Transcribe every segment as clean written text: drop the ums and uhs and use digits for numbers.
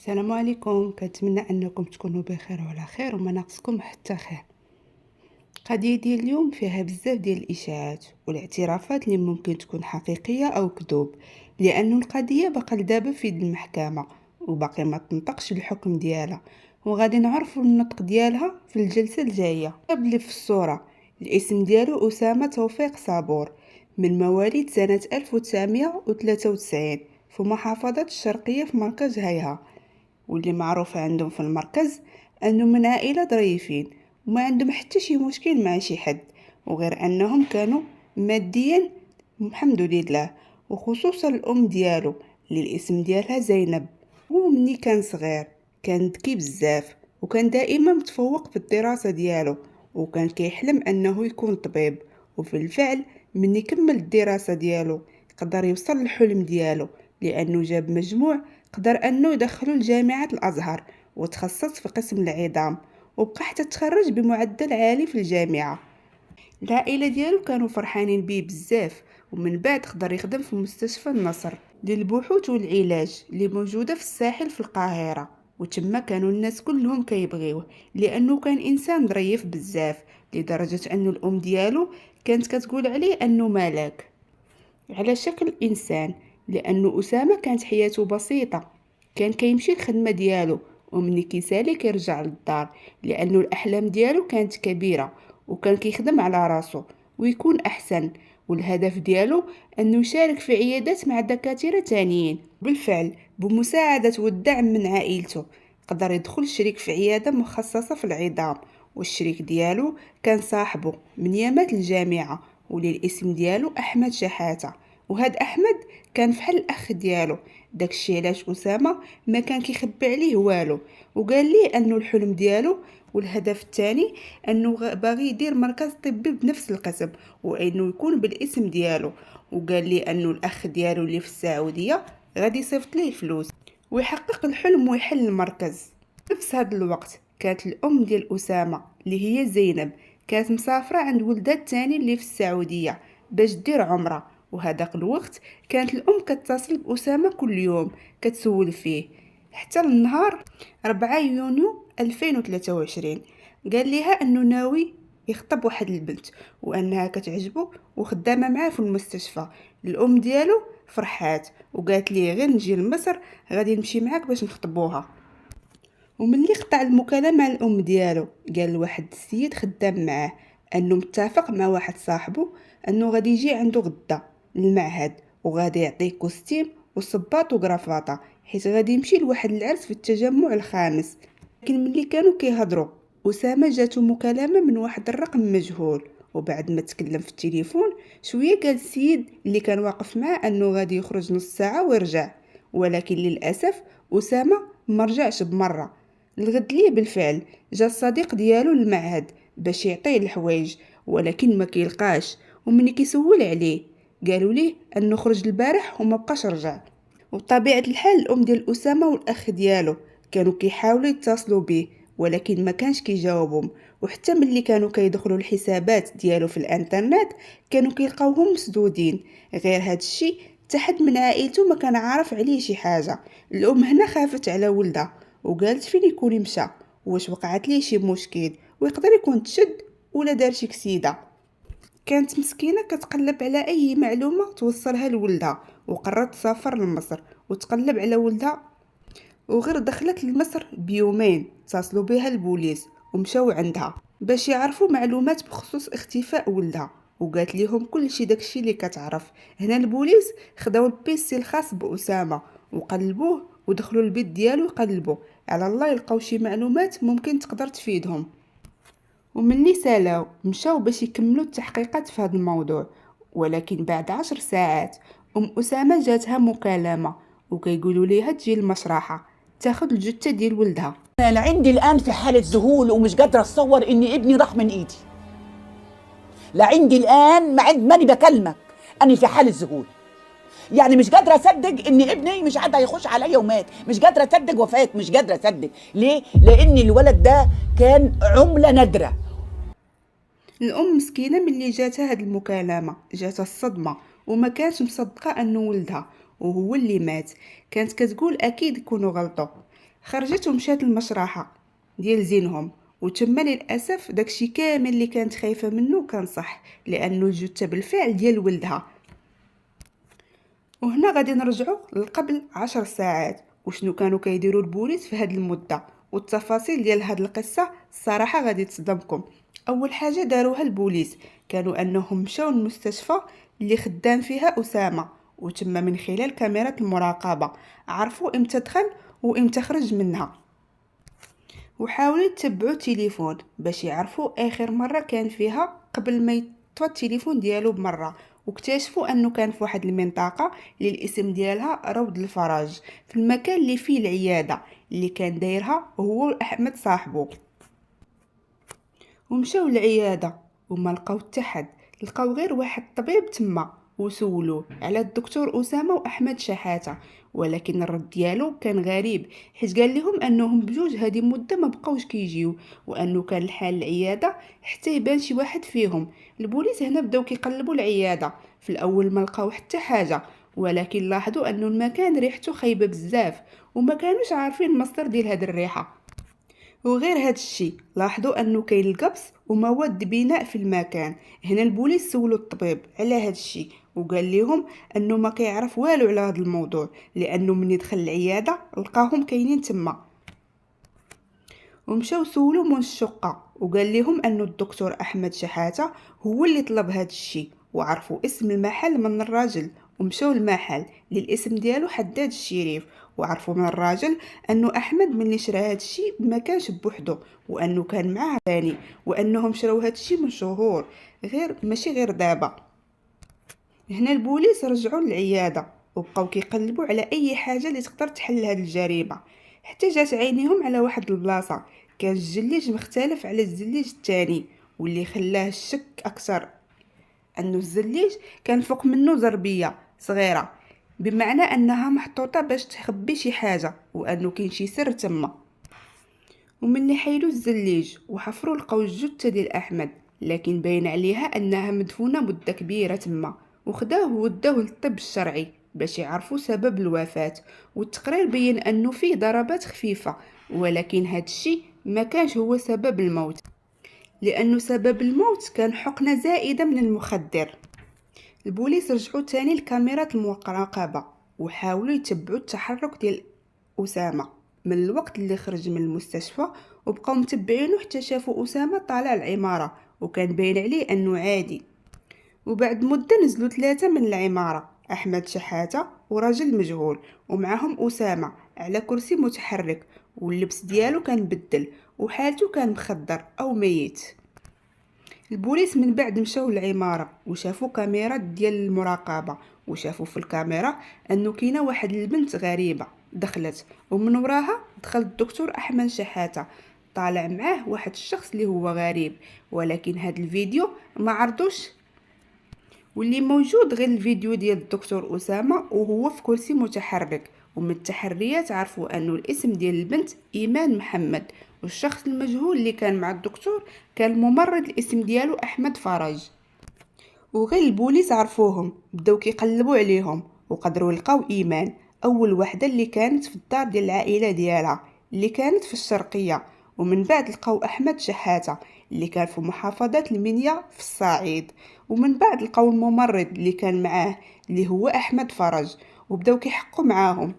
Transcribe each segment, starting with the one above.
السلام عليكم. كنتمنى انكم تكونوا بخير وعلى خير وما ناقصكم حتى خير. القضيه ديال اليوم فيها بزاف ديال الاشاعات والاعترافات اللي ممكن تكون حقيقيه او كذوب، لانه القضيه باقا لدابا في يد المحكمه وباقي ما تنطقش الحكم ديالها، وغادي نعرفوا النطق ديالها في الجلسه الجايه. اللي في الصوره الاسم ديالو اسامه توفيق صابور، من مواليد سنه 1993 في محافظه الشرقيه في مركز هيها، واللي معروف عندهم في المركز انه من عائله ظريفين وما عندهم حتى شي مشكل مع شي حد، وغير انهم كانوا ماديا الحمد لله. وخصوصا الام ديالو اللي الاسم ديالها زينب. هو مني كان صغير كان ذكي بزاف، وكان دائما متفوق في الدراسه ديالو، وكان كيحلم انه يكون طبيب. وفي الفعل مني كمل الدراسه ديالو قدر يوصل للحلم ديالو، لانه جاب مجموع قدر انه يدخله لجامعة الازهر وتخصص في قسم العظام، وبقى حتى تخرج بمعدل عالي في الجامعة. العائلة ديالو كانوا فرحانين بيه بزاف، ومن بعد قدر يخدم في مستشفى النصر للبحوث والعلاج اللي موجودة في الساحل في القاهرة، وتما كانوا الناس كلهم كيبغيوه لانه كان انسان ظريف بزاف، لدرجة انه الام ديالو كانت كتقول عليه انه ملاك على شكل إنسان. لأنه أسامة كانت حياته بسيطة، كان كيمشي الخدمة ديالو ومني كيسالي كيرجع للدار، لأنه الأحلام ديالو كانت كبيرة وكان كيخدم على راسو ويكون أحسن. والهدف ديالو أنه يشارك في عيادات مع دكاترة تانيين. بالفعل بمساعدة والدعم من عائلته قدر يدخل شريك في عيادة مخصصة في العظام، والشريك ديالو كان صاحبه من يامات الجامعة واللي الاسم ديالو احمد شحاته. وهاد احمد كان فحال الاخ ديالو، داكشي علاش اسامه ما كان كيخبي عليه والو، وقال ليه انه الحلم ديالو والهدف الثاني انه باغي يدير مركز طبي بنفس القسم وانه يكون بالاسم ديالو. وقال لي انه الاخ ديالو اللي في السعوديه غادي يصيفط ليه الفلوس ويحقق الحلم ويحل المركز. نفس هذا الوقت كانت الام ديال اسامه اللي هي زينب كانت مسافره عند ولدها الثاني اللي في السعوديه باش دير عمره، وهذاك الوقت كانت الام كتصل باسامه كل يوم كتسول فيه حتى النهار 4 يونيو 2023 قال لها انه ناوي يخطب واحد البنت وانها كتعجبه وخدامه معاه في المستشفى. الام ديالو فرحات وقالت ليه غير نجي لمصر غادي نمشي معاك باش نخطبوها. وملي قطع المكالمة مع الأم ديالو قال لواحد السيد خدام معاه أنه متفق مع واحد صاحبه أنه غادي يجي عنده غدا للمعهد وغادي يعطيه كوستيم وصباط وقرافاطة، حيت غادي يمشي لواحد العرس في التجمع الخامس. لكن ملي كانوا كيهضروا أسامة جاتو مكالمة من واحد الرقم مجهول، وبعد ما تكلم في التليفون شوية قال السيد اللي كان واقف معاه أنه غادي يخرج نص ساعة ويرجع. ولكن للأسف أسامة مرجعش بمرة. الغد ليه بالفعل جا الصديق ديالو للمعهد باش يعطيه الحوايج، ولكن ما كيلقاش. ومني كيسول عليه قالوا ليه انه خرج البارح وما بقاش رجع. وبطبيعه الحال الام ديال اسامه والاخ ديالو كانوا كيحاولوا يتصلوا به ولكن ما كانش كيجاوبهم، وحتى ملي كانوا كيدخلوا الحسابات ديالو في الانترنت كانوا كيلقاوهم مسدودين. غير هاد الشيء حتى حد من عائلته ما كان عارف عليه شي حاجه. الام هنا خافت على ولدها وقالت فين يكون مشى، واش وقعت ليه شي مشكل ويقدر يكون تشد ولا دار شي كسيده. كانت مسكينه كتقلب على اي معلومه توصلها لولدها، وقررت تسافر لمصر وتقلب على ولدها. وغير دخلت لمصر بيومين اتصلوا بها البوليس ومشاو عندها باش يعرفوا معلومات بخصوص اختفاء ولدها، وقالت لهم كل شي داكشي اللي كتعرف. هنا البوليس خداو البيسي الخاص بأسامة وقلبوه ودخلوا البيت ديالو يقلبوا على الله يلقاو شي معلومات ممكن تقدر تفيدهم. ومني سالاو مشاو باش يكملوا التحقيقات في هذا الموضوع. ولكن بعد 10 ساعات أسامة جاتها مكالمة وكيقولوا ليها تجي المشرحة تاخد الجثة ديال ولدها. أنا عندي الآن في حالة ذهول ومش قادرة أتصور إني ابني راح من إيدي. عندي الآن ماني بكلمك، أنا في حالة ذهول. يعني مش قادرة أصدق إن ابني مش عاد هيخش عليا ومات، مش قادرة أصدق وفاة، مش قادرة أصدق. ليه؟ لأن الولد ده كان عملة نادرة. الأم مسكينة ملي جاتها هاد المكالمة جاتها الصدمة وما كانش مصدقة أنه ولدها وهو اللي مات. كانت كتقول أكيد يكونوا غلطوا. خرجت ومشات للمشرحة ديال زينهم، وتما للاسف داكشي كامل اللي كانت خايفه منه كان صح، لانه الجثه بالفعل ديال ولدها. وهنا غادي نرجعوا لقبل 10 ساعات، وشنو كانوا كيديروا البوليس في هاد المده، والتفاصيل ديال هاد القصه الصراحه غادي تصدمكم. اول حاجه داروها البوليس كانوا انهم مشاو للمستشفى اللي خدام فيها اسامه، وتما من خلال كاميرات المراقبه عرفوا امتى دخل وامتى خرج منها، وحاولوا يتبعوا التليفون باش يعرفوا اخر مره كان فيها قبل ما يطفى التليفون ديالو بمره. واكتشفوا انه كان في واحد المنطقه اللي الاسم ديالها روض الفرج، في المكان اللي فيه العياده اللي كان دايرها هو احمد صاحبه. ومشاو للعياده وما لقاو حتى حد، لقاو غير واحد طبيب تما وسولوه على الدكتور اسامه واحمد شحاته، ولكن الرد ديالو كان غريب، حيت قال لهم انهم بجوج هذه مده ما بقاوش كيجيو، وانه كان الحال العياده حتى يبان شي واحد فيهم. البوليس هنا بداو كيقلبوا العياده، في الاول ما لقاو حتى حاجه، ولكن لاحظوا انه المكان ريحته خايبه بزاف، وما كانوش عارفين المصدر ديال هاد الريحه. وغير هاد الشي لاحظوا انه كاين القبس ومواد بناء في المكان. هنا البوليس سولوا الطبيب على هاد الشي، وقال لهم انه ما كيعرف والو على هاد الموضوع، لانه من يدخل العياده لقاهم كاينين تما. ومشاو سولوا من الشقه، وقال لهم انه الدكتور احمد شحاته هو اللي طلب هاد الشي، وعرفوا اسم المحل من الراجل. ومشاو المحل للاسم ديالو حداد الشريف، وعرفوا من الراجل انه احمد ملي شرا هاد الشي ما كانش بوحدو، وانه كان معاه ثاني، وانهم شراو هاد الشي من شهور، غير ماشي غير دابا. هنا البوليس رجعوا للعياده وبقاو كيقلبوا على اي حاجه اللي تقدر تحل هاد الجريمه، حتى جات عينيهم على واحد البلاصه كان الجليج مختلف على الزليج الثاني، واللي خلاه الشك اكثر انه الزليج كان فوق منه زربيه صغيره، بمعنى انها محطوطه باش تخبي شي حاجه، وانه كاين شي سر تما. ومن حيلوا الزليج وحفروا لقاو الجثه ديال احمد، لكن باين عليها انها مدفونه مده كبيره تما، وخداوه وداوه للطب الشرعي باش يعرفوا سبب الوفاه. والتقرير بين انه فيه ضربات خفيفه، ولكن هاد الشي ما كانش هو سبب الموت، لانه سبب الموت كان حقنه زائده من المخدر. البوليس رجعوا تاني لكاميرات المراقبه وحاولوا يتبعوا التحرك ديال اسامه من الوقت اللي خرج من المستشفى، وبقاو متبعينه حتى شافوا اسامه طالع العماره، وكان باين عليه انه عادي. وبعد مده نزلوا 3 من العماره، احمد شحاته وراجل مجهول، ومعهم اسامه على كرسي متحرك، واللبس ديالو كان بدل، وحالته كان مخدر او ميت. البوليس من بعد مشاو للعماره وشافوا كاميرات ديال المراقبه، وشافوا في الكاميرا انه كاينه واحد البنت غريبه دخلت، ومن وراها دخل الدكتور احمد شحاته طالع معاه واحد الشخص اللي هو غريب، ولكن هاد الفيديو ما عرضوش، واللي موجود غير الفيديو ديال الدكتور اسامه وهو في كرسي متحرك. ومن التحريات عرفوا انه الاسم ديال البنت ايمان محمد، والشخص المجهول اللي كان مع الدكتور كان الممرض الاسم ديالو احمد فرج. وغير البوليس عرفوهم بداو كيقلبوا عليهم، وقدروا يلقاو ايمان اول وحده اللي كانت في الدار ديال العائله ديالها اللي كانت في الشرقيه. ومن بعد لقاو احمد شحاته اللي كان في محافظه المنيا في الصعيد. ومن بعد لقاو الممرض اللي كان معاه اللي هو احمد فرج، وبداو كيحقوا معاهم.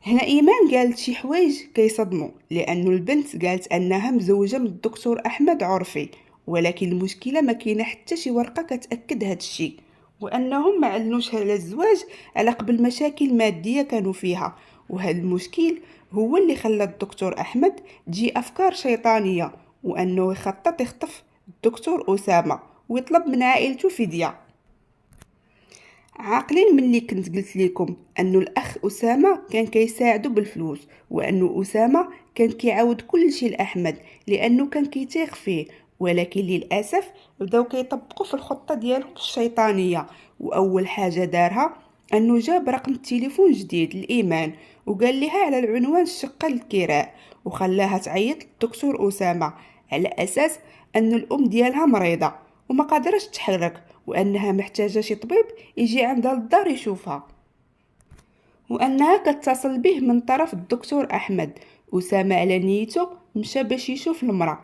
هنا ايمان قالت شي حوايج كيصدموا، لانه البنت قالت انها مزوجه من الدكتور احمد عرفي، ولكن المشكله ما كاينه حتى شي ورقه كتاكد هذا الشيء، وانهم ما علنوش على الزواج على قبل مشاكل ماديه كانوا فيها. وهذا المشكل هو اللي خلى الدكتور احمد تجي افكار شيطانيه، وانه يخطط يخطف الدكتور اسامه ويطلب من عائلته فديه. عاقلين من اللي كنت قلت لكم انه الاخ اسامه كان كيساعده بالفلوس، وانه اسامه كان كيعاود كل شيء لاحمد لانه كان كيتيق فيه، ولكن للاسف بداو كيطبقوا في الخطه ديالهم الشيطانيه. واول حاجه دارها انه جاب رقم التليفون جديد لايمان، وقال لها على العنوان الشقه للكراء، وخلاها تعيط للدكتور اسامه على اساس ان الام ديالها مريضه وما قادرش تتحرك، وانها محتاجه شي طبيب يجي عندها للدار يشوفها. وأنها كتصل به من طرف الدكتور أحمد. أسامة على نيته مشى باش يشوف المرأة،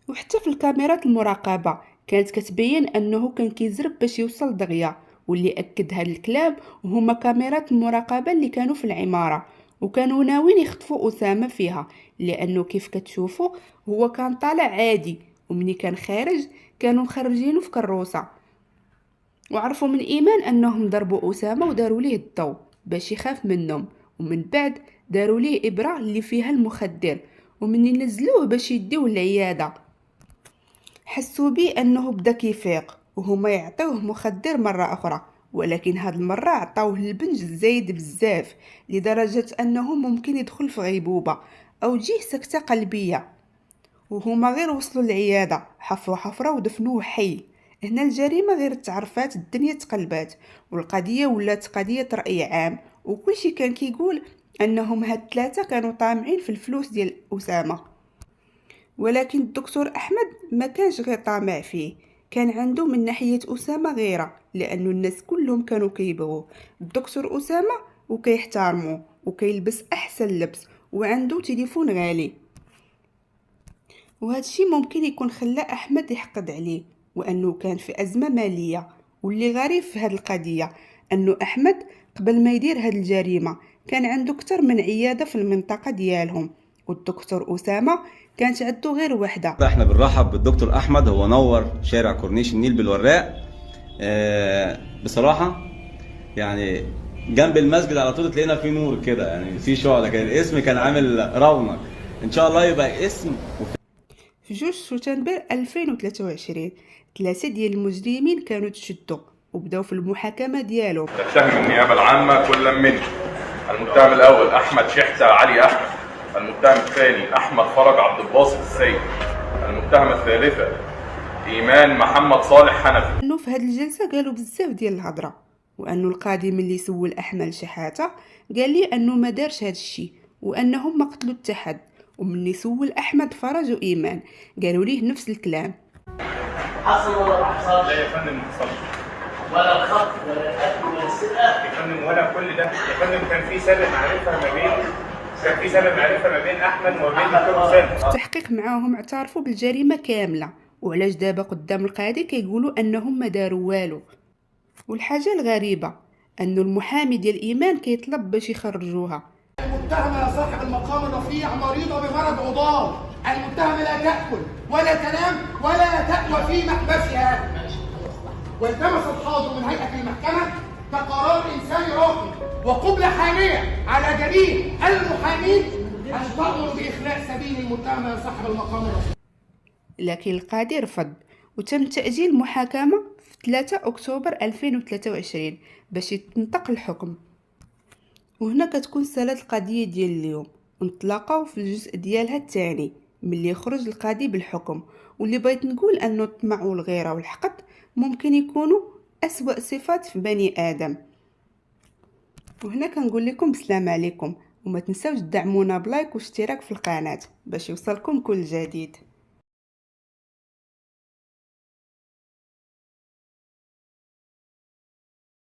وحتى في الكاميرات المراقبة كانت كتبين أنه كان كيزرب باش يوصل دغيا. واللي أكد هاد الكلام هما كاميرات المراقبة اللي كانوا في العمارة، وكانوا ناويين يخطفوا أسامة فيها، لأنه كيف كتشوفوا هو كان طالع عادي، ومني كان خارج كانوا مخرجينه في كروسة. وعرفوا من إيمان أنهم ضربوا أسامة وداروا ليه الضوء باش يخاف منهم، ومن بعد داروا ليه إبرة اللي فيها المخدر، ومن ينزلوه باش يديوه العيادة حسوا بيه أنه بدا كيفيق، وهما يعطوه مخدر مرة أخرى، ولكن هاد المرة عطاوه البنج زايد بزاف لدرجة أنه ممكن يدخل في غيبوبة أو تجيه سكتة قلبية. وهما غير وصلوا العيادة حفروا حفرة ودفنوه حي. هنا الجريمة غير تعرفات، الدنيا تقلبات، والقضية ولات قضية رأي عام، وكل شي كان كيقول أنهم هاد ثلاثة كانوا طامعين في الفلوس ديال أسامة. ولكن الدكتور أحمد ما كانش غير طامع فيه، كان عنده من ناحية أسامة غيرة، لأنه الناس كلهم كانوا كيبغوه الدكتور أسامة وكيحترموه، وكيلبس أحسن لبس، وعنده تليفون غالي. وهذا الشيء ممكن يكون خلى أحمد يحقد عليه، وأنه كان في أزمة مالية. واللي غريب في هذه القضية أنه أحمد قبل ما يدير هذه الجريمة كان عنده أكثر من عيادة في المنطقة ديالهم، والدكتور أسامة كانت عنده غير واحدة. احنا بنرحب بالدكتور احمد، هو نور شارع كورنيش النيل بالوراق. بصراحه يعني جنب المسجد على طول تلاقينا في نور كده، يعني في شعله كده، الاسم كان عامل رونق. ان شاء الله يبقى اسم. في 2 شتنبر 2023 ثلاثة ديال المجرمين كانوا تشدوا وبداو في المحاكمة ديالهم. تتهم النيابة العامة كل من المتهم الأول أحمد شحتة علي أحمد، المتهم الثاني أحمد فرج عبد الباسط السيد، المتهمة الثالثة إيمان محمد صالح حنفي. انه في هذه الجلسة قالوا بزاف ديال الهضرة، وانه القاضي ملي سول احمد شحاتة قال لي انه ما دارش هذا الشيء، وانهم ما قتلوا اتحد. ومني سول احمد فرج وايمان قالوا ليه نفس الكلام. حصل ولا ما حصلش؟ لا يا فندم ما حصلش. ولا الخط ولا القتل ولا السرقه يا فندم ولا كل ده، يا فندم كان في سبب معرفة ما بين أحمد وما بين دكتور أسامة. التحقيق معاهم اعترفوا بالجريمة كاملة، وعلاش دابا قدام القاضي كيقولوا انهم ما داروا والو. والحاجة الغريبة انه المحامي ديال ايمان كيطلب باش يخرجوها. المتهمة يا صاحب المقام الرفيع مريضة بمرض عضال. المتهمة لا تأكل ولا تنام ولا تأوى في محبسها. والتمس الحاضر من هيئة المحكمة كقرار إنساني راقي وقبلة حامية على جميع المحامين أن تأمر بإخلاء سبيل المتهمة يا صاحب المقام الرفيع. لكن القاضي رفض، وتم تأجيل المحاكمة في 3 أكتوبر 2023 باش يتنطق الحكم. وهنا كتكون سالت القضية ديال اليوم، ونتلاقاو في الجزء ديالها الثاني ملي يخرج القاضي بالحكم. واللي بغيت نقول انه الطمع والغيرة والحقد ممكن يكونوا أسوأ صفات في بني آدم. وهنا كنقول لكم بسلام عليكم، وما تنساوش تدعمونا بلايك واشتراك في القناة باش يوصلكم كل جديد.